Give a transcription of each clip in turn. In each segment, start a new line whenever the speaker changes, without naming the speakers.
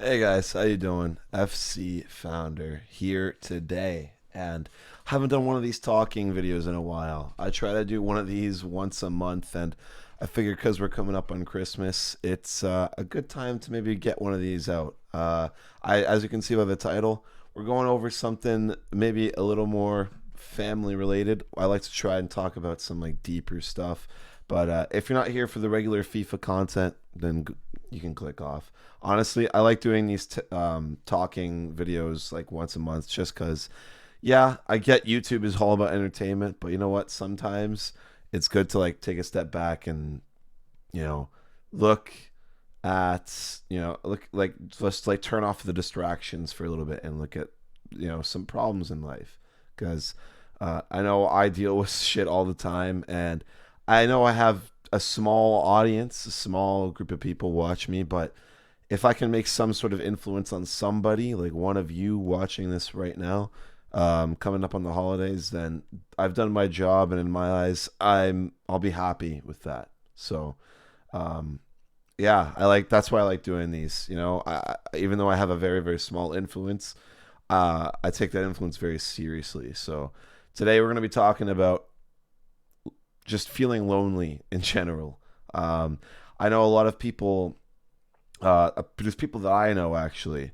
Hey guys, how you doing? FC Founder here today, and haven't done one of these talking videos in a while. I try to do one of these once a month, and I figured because we're coming up on Christmas, it's a good time to maybe get one of these out. As you can see by the title, we're going over something maybe a little more family related. I like to try and talk about some like deeper stuff, but if you're not here for the regular FIFA content, then you can click off. Honestly, I like doing these talking videos like once a month just because, yeah, I get YouTube is all about entertainment, but you know what? Sometimes it's good to like take a step back and, you know, look look like just like turn off the distractions for a little bit and look at, some problems in life. Because I know I deal with shit all the time, and I know I have a small audience, a small group of people watch me, but if I can make some sort of influence on somebody, like one of you watching this right now, coming up on the holidays, then I've done my job, and in my eyes, I'll be happy with that. So, um, yeah, that's why I like doing these. Even though I have a very very small influence, I take that influence very seriously. So today we're going to be talking about just feeling lonely in general. I know a lot of people there's people that I know actually.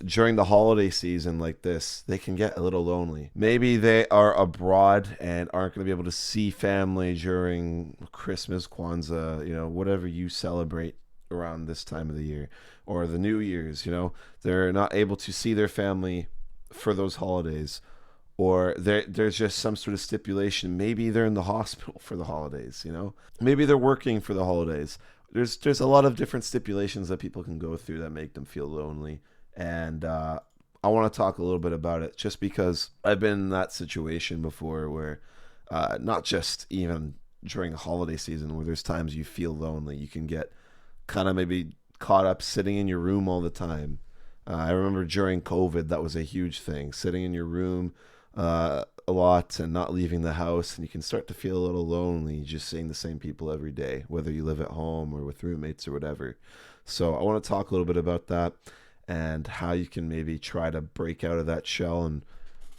During the holiday season like this, they can get a little lonely. Maybe they are abroad and aren't going to be able to see family during Christmas, Kwanzaa, whatever you celebrate around this time of the year, or the New Year's. They're not able to see their family for those holidays, or there's just some sort of stipulation. Maybe they're in the hospital for the holidays. Maybe they're working for the holidays. There's a lot of different stipulations that people can go through that make them feel lonely, and I want to talk a little bit about it just because I've been in that situation before where not just even during the holiday season where there's times you feel lonely. You can get kind of maybe caught up sitting in your room all the time. I remember during COVID that was a huge thing, sitting in your room a lot and not leaving the house, and you can start to feel a little lonely just seeing the same people every day, whether you live at home or with roommates or whatever. So I want to talk a little bit about that and how you can maybe try to break out of that shell and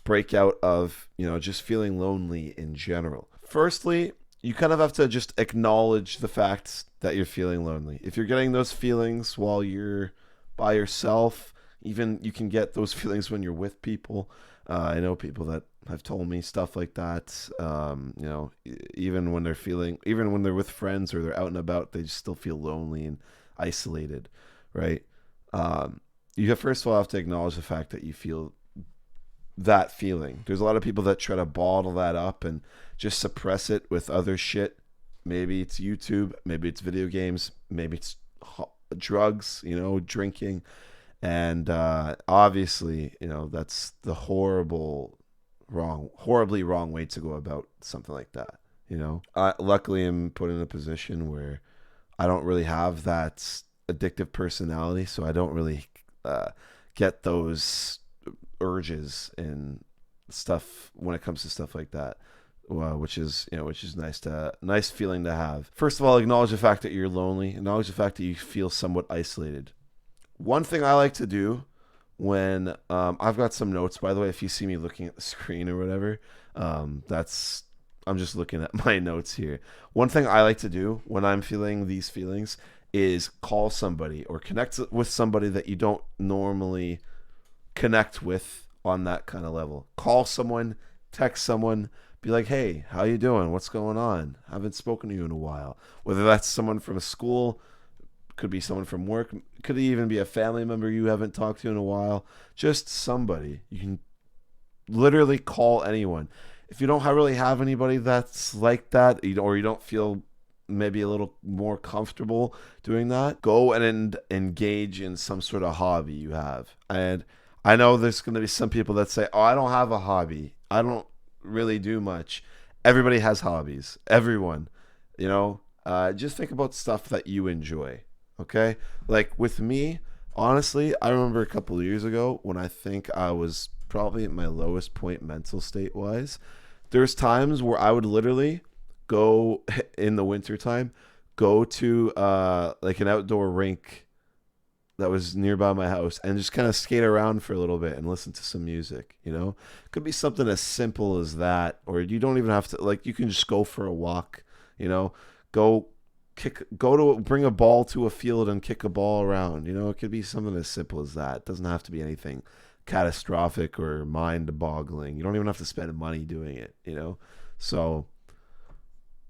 break out of, just feeling lonely in general. Firstly, you kind of have to just acknowledge the fact that you're feeling lonely. If you're getting those feelings while you're by yourself, even you can get those feelings when you're with people. I know people that have told me stuff like that. Even when they're with friends or they're out and about, they just still feel lonely and isolated, right? First of all have to acknowledge the fact that you feel that feeling. There's a lot of people that try to bottle that up and just suppress it with other shit. Maybe it's YouTube, maybe it's video games, maybe it's drugs, drinking. And obviously, that's the horribly wrong way to go about something like that. Luckily, I'm put in a position where I don't really have that addictive personality, so I don't really uh, get those urges and stuff when it comes to stuff like that. Which is nice feeling to have. First of all, acknowledge the fact that you're lonely. Acknowledge the fact that you feel somewhat isolated. One thing I like to do when I've got some notes, by the way, if you see me looking at the screen or whatever, that's I'm just looking at my notes here. One thing I like to do when I'm feeling these feelings is call somebody or connect with somebody that you don't normally connect with on that kind of level. Call someone, text someone, be like, "Hey, how you doing? What's going on? I haven't spoken to you in a while." Whether that's someone from school, could be someone from work, could even be a family member you haven't talked to in a while, just somebody. You can literally call anyone. If you don't really have anybody that's like that, or you don't feel maybe a little more comfortable doing that, go and engage in some sort of hobby you have. And I know there's going to be some people that say, "Oh, I don't have a hobby. I don't really do much." Everybody has hobbies. Everyone, just think about stuff that you enjoy. Okay, like with me, honestly, I remember a couple of years ago when I think I was probably at my lowest point mental state wise. There's times where I would literally go in the wintertime, go to like an outdoor rink that was nearby my house and just kind of skate around for a little bit and listen to some music, you know? Could be something as simple as that, or you don't even have to, like, you can just go for a walk, you know? Go go to bring a ball to a field and kick a ball around, you know? It could be something as simple as that. It doesn't have to be anything catastrophic or mind boggling. You don't even have to spend money doing it, you know? So,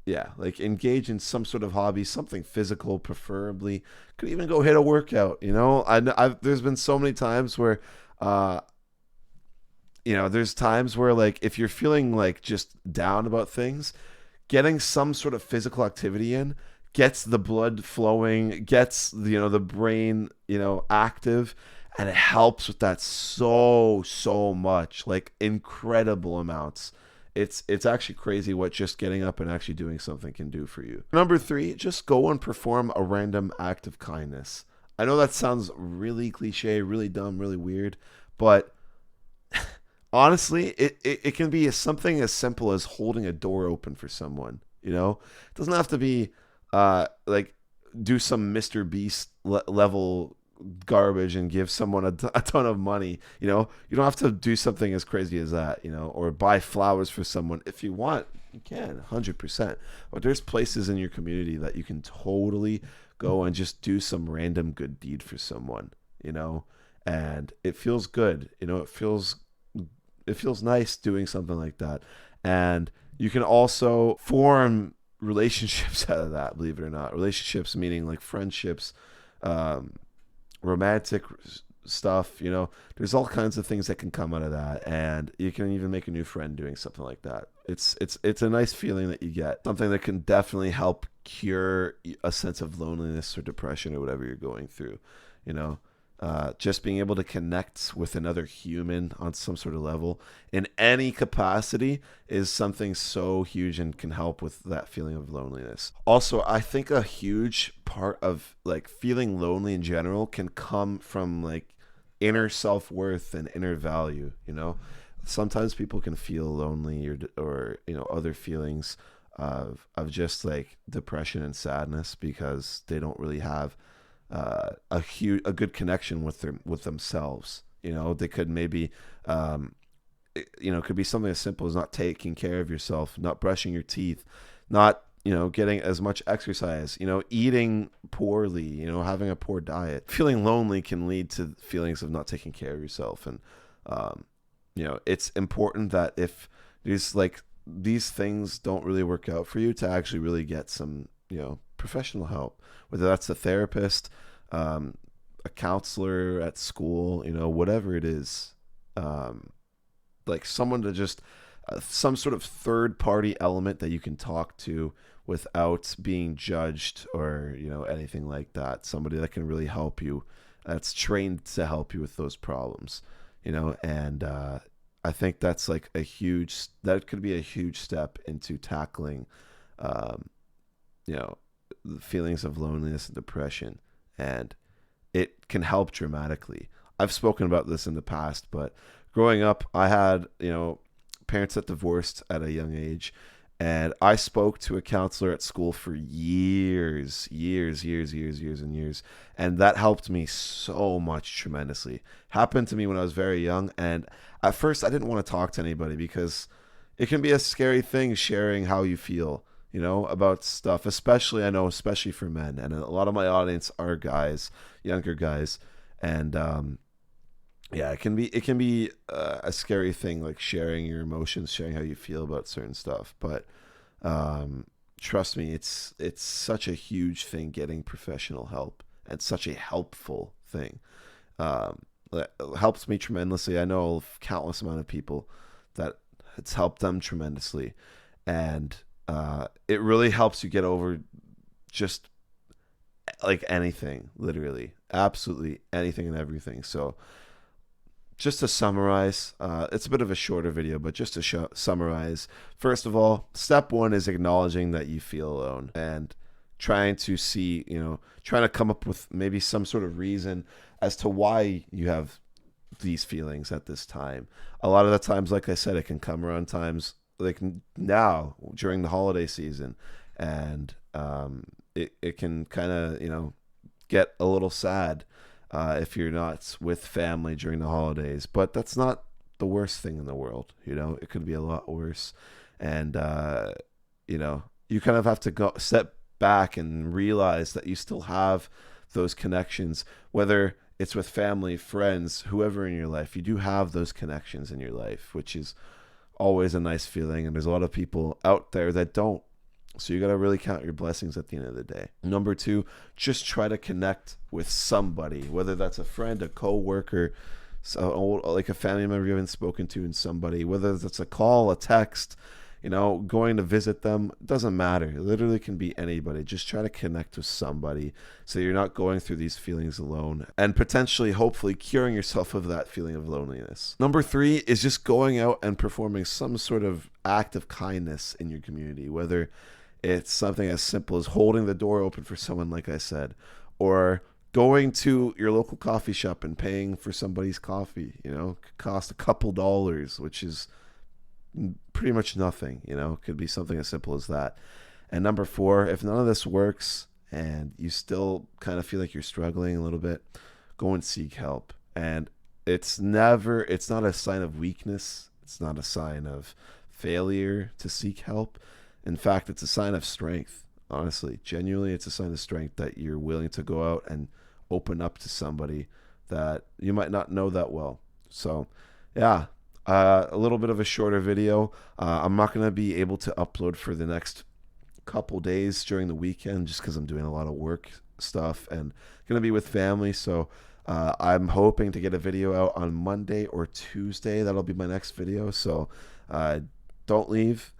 yeah, like engage in some sort of hobby, something physical, preferably. Could even go hit a workout. You know, there's been so many times where, uh, there's times where like if you're feeling like just down about things, getting some sort of physical activity in gets the blood flowing, gets the brain active, and it helps with that so much, like incredible amounts. It's actually crazy what just getting up and actually doing something can do for you. Number three, just go and perform a random act of kindness. I know that sounds really cliche, really dumb, really weird, but honestly, it can be something as simple as holding a door open for someone. It doesn't have to be like do some Mr. Beast level garbage and give someone a ton of money. You don't have to do something as crazy as that. Or buy flowers for someone. If you want, you can 100%. But there's places in your community that you can totally go and just do some random good deed for someone. And it feels good. It feels nice doing something like that. And you can also form relationships out of that, believe it or not. Relationships meaning like friendships, romantic stuff. There's all kinds of things that can come out of that, and you can even make a new friend doing something like that. It's a nice feeling that you get, something that can definitely help cure a sense of loneliness or depression or whatever you're going through. you know just being able to connect with another human on some sort of level in any capacity is something so huge and can help with that feeling of loneliness. Also, I think a huge part of like feeling lonely in general can come from like inner self-worth and inner value. Sometimes people can feel lonely or other feelings of just like depression and sadness because they don't really have a good connection with themselves. They could maybe it could be something as simple as not taking care of yourself, not brushing your teeth, not getting as much exercise, eating poorly, having a poor diet. Feeling lonely can lead to feelings of not taking care of yourself. And it's important that if these things don't really work out for you, to actually really get some professional help, whether that's a therapist, a counselor at school, whatever it is, like someone to just some sort of third party element that you can talk to without being judged or anything like that. Somebody that can really help you, that's trained to help you with those problems. And I think that's like that could be a huge step into tackling um, the feelings of loneliness and depression, and it can help dramatically. I've spoken about this in the past, but growing up, I had parents that divorced at a young age, and I spoke to a counselor at school for years, and years, and that helped me so much tremendously. Happened to me when I was very young, and at first I didn't want to talk to anybody because it can be a scary thing sharing how you feel about stuff, especially for men. And a lot of my audience are guys, younger guys. And yeah, it can be a scary thing, like sharing your emotions, sharing how you feel about certain stuff. But trust me, it's such a huge thing getting professional help, and such a helpful thing. That helps me tremendously. I know of countless amount of people that it's helped them tremendously. And it really helps you get over just like anything, literally, absolutely anything and everything. So, just to summarize, it's a bit of a shorter video, but just to summarize, first of all, step one is acknowledging that you feel alone and trying to trying to come up with maybe some sort of reason as to why you have these feelings at this time. A lot of the times, like I said, it can come around times like now during the holiday season, and it can kind of get a little sad. if you're not with family during the holidays. But that's not the worst thing in the world. You know, it could be a lot worse. And, you know, you kind of have to go step back and realize that you still have those connections, whether it's with family, friends, whoever in your life. You do have those connections in your life, which is always a nice feeling. And there's a lot of people out there that don't. So you got to really count your blessings at the end of the day. Number two, just try to connect with somebody, whether that's a friend, a coworker, like a family member you haven't spoken to, and somebody, whether that's a call, a text, you know, going to visit them. It doesn't matter. It literally can be anybody. Just try to connect with somebody so you're not going through these feelings alone, and potentially, hopefully, curing yourself of that feeling of loneliness. Number three is just going out and performing some sort of act of kindness in your community, whether it's something as simple as holding the door open for someone, like I said, or going to your local coffee shop and paying for somebody's coffee. You know, it could cost a couple dollars, which is pretty much nothing. You know, it could be something as simple as that. And number four, if none of this works and you still kind of feel like you're struggling a little bit, go and seek help. And it's not a sign of weakness. It's not a sign of failure to seek help. In fact, it's a sign of strength. Honestly, genuinely, it's a sign of strength that you're willing to go out and open up to somebody that you might not know that well. So, yeah, a little bit of a shorter video. I'm not going to be able to upload for the next couple days during the weekend just because I'm doing a lot of work stuff and going to be with family. So, I'm hoping to get a video out on Monday or Tuesday. That'll be my next video. So, don't leave.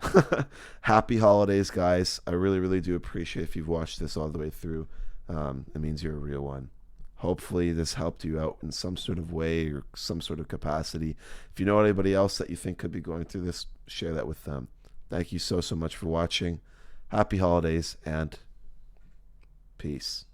Happy holidays, guys. I really, really do appreciate if you've watched this all the way through. It means you're a real one. Hopefully this helped you out in some sort of way or some sort of capacity. If you know anybody else that you think could be going through this, share that with them. Thank you so much for watching. Happy holidays and peace.